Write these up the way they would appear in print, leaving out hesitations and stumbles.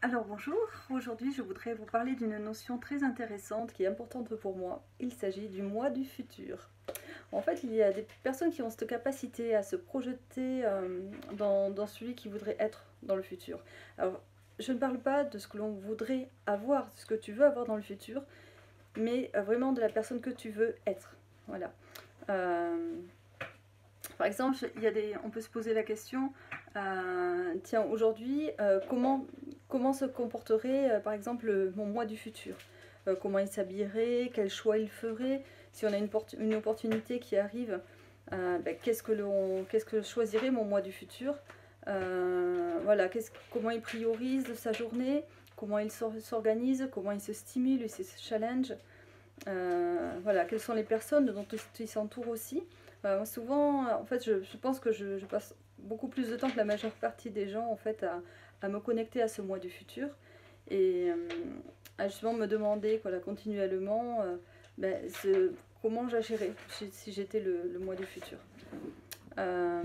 Alors bonjour, aujourd'hui je voudrais vous parler d'une notion très intéressante qui est importante pour moi. Il s'agit du moi du futur. En fait, il y a des personnes qui ont cette capacité à se projeter dans celui qui voudrait être dans le futur. Alors, je ne parle pas de ce que l'on voudrait avoir, de ce que tu veux avoir dans le futur, mais vraiment de la personne que tu veux être. Voilà. Euh, Par exemple, on peut se poser la question, tiens, aujourd'hui, comment se comporterait, par exemple, mon moi du futur? Comment il s'habillerait? Quel choix il ferait? Si on a une opportunité qui arrive, ben, qu'est-ce que choisirait mon moi du futur? Voilà, comment il priorise sa journée? Comment il s'organise? Comment il se stimule et se challenge? Voilà, quelles sont les personnes dont il s'entoure aussi. Souvent, en fait, je pense que je passe beaucoup plus de temps que la majeure partie des gens en fait, à me connecter à ce moi du futur et à justement me demander voilà, continuellement ben, comment j'agirais si j'étais le moi du futur. Euh,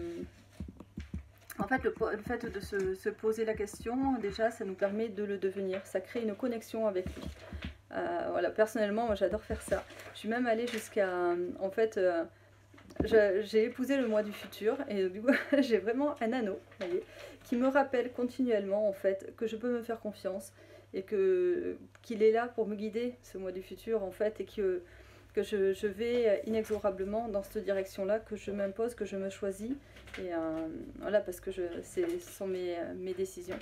En fait, le fait de se poser la question, déjà, ça nous permet de le devenir. Ça crée une connexion avec lui. Voilà, personnellement, moi j'adore faire ça. Je suis même allée jusqu'à. En fait, j'ai épousé le moi du futur et du coup, j'ai vraiment un anneau, vous voyez, qui me rappelle continuellement en fait que je peux me faire confiance et qu'il est là pour me guider, ce moi du futur en fait, et que je vais inexorablement dans cette direction-là, que je m'impose, que je me choisis. Et voilà, parce que ce sont mes décisions.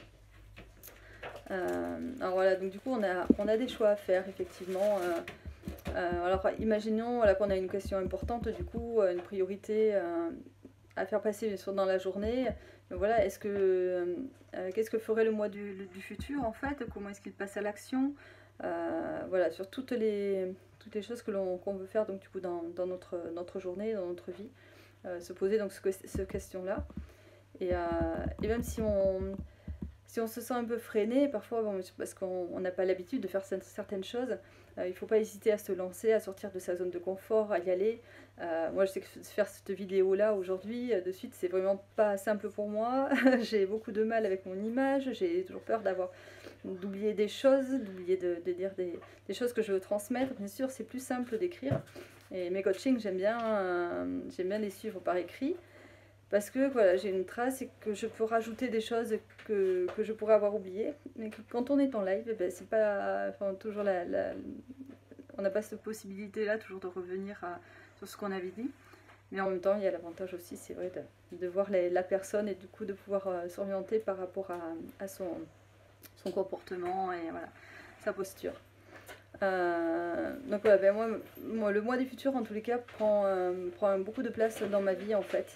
Alors voilà, donc du coup, on a des choix à faire, effectivement. Alors imaginons voilà, qu'on a une question importante, du coup, une priorité à faire passer bien sûr dans la journée. Mais voilà, qu'est-ce que ferait le moi du futur en fait? Comment est-ce qu'il passe à l'action? Voilà, sur toutes les choses qu'on veut faire donc du coup dans notre journée, dans notre vie. Se poser donc ce question-là. Et même si on se sent un peu freiné, parfois, bon, parce qu'on n'a pas l'habitude de faire certaines choses, il ne faut pas hésiter à se lancer, à sortir de sa zone de confort, à y aller. Moi, je sais que faire cette vidéo-là aujourd'hui, de suite, c'est vraiment pas simple pour moi. J'ai beaucoup de mal avec mon image, j'ai toujours peur d'oublier des choses, d'oublier de dire des choses que je veux transmettre. Bien sûr, c'est plus simple d'écrire. Et mes coachings, j'aime bien les suivre par écrit parce que voilà, j'ai une trace et que je peux rajouter des choses que je pourrais avoir oubliées. Mais que quand on est en live, eh ben, c'est pas enfin, toujours on n'a pas cette possibilité-là toujours de revenir sur ce qu'on avait dit. Mais en même temps, il y a l'avantage aussi, c'est vrai, de voir la personne et du coup de pouvoir s'orienter par rapport à son comportement et voilà, sa posture. Donc voilà, ben moi, le mois du futur en tous les cas prend beaucoup de place dans ma vie en fait.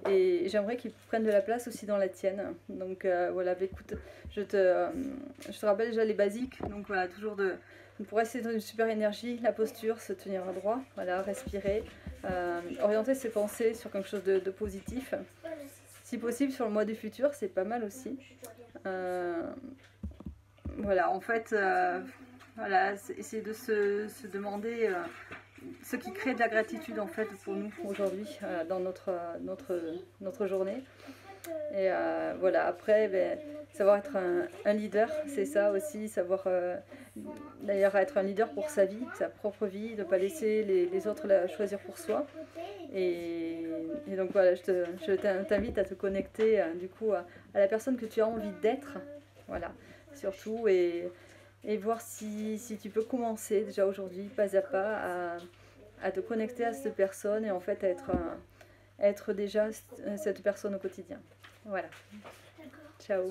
Et j'aimerais qu'il prenne de la place aussi dans la tienne. Donc voilà, ben, écoute, je te rappelle déjà les basiques. Donc voilà, pour rester dans une super énergie, la posture, se tenir droit, voilà, respirer, orienter ses pensées sur quelque chose de positif. Si possible sur le mois du futur, c'est pas mal aussi. Voilà, en fait, voilà, essayer de se demander ce qui crée de la gratitude en fait pour nous aujourd'hui dans notre journée. Et voilà, après, ben, savoir être un leader, c'est ça aussi, savoir d'ailleurs être un leader pour sa vie, sa propre vie, de ne pas laisser les autres la choisir pour soi. Et donc voilà, je t'invite à te connecter du coup à la personne que tu as envie d'être, voilà, surtout, et voir si tu peux commencer déjà aujourd'hui, pas à pas, à te connecter à cette personne et en fait à être déjà cette personne au quotidien. Voilà. Ciao.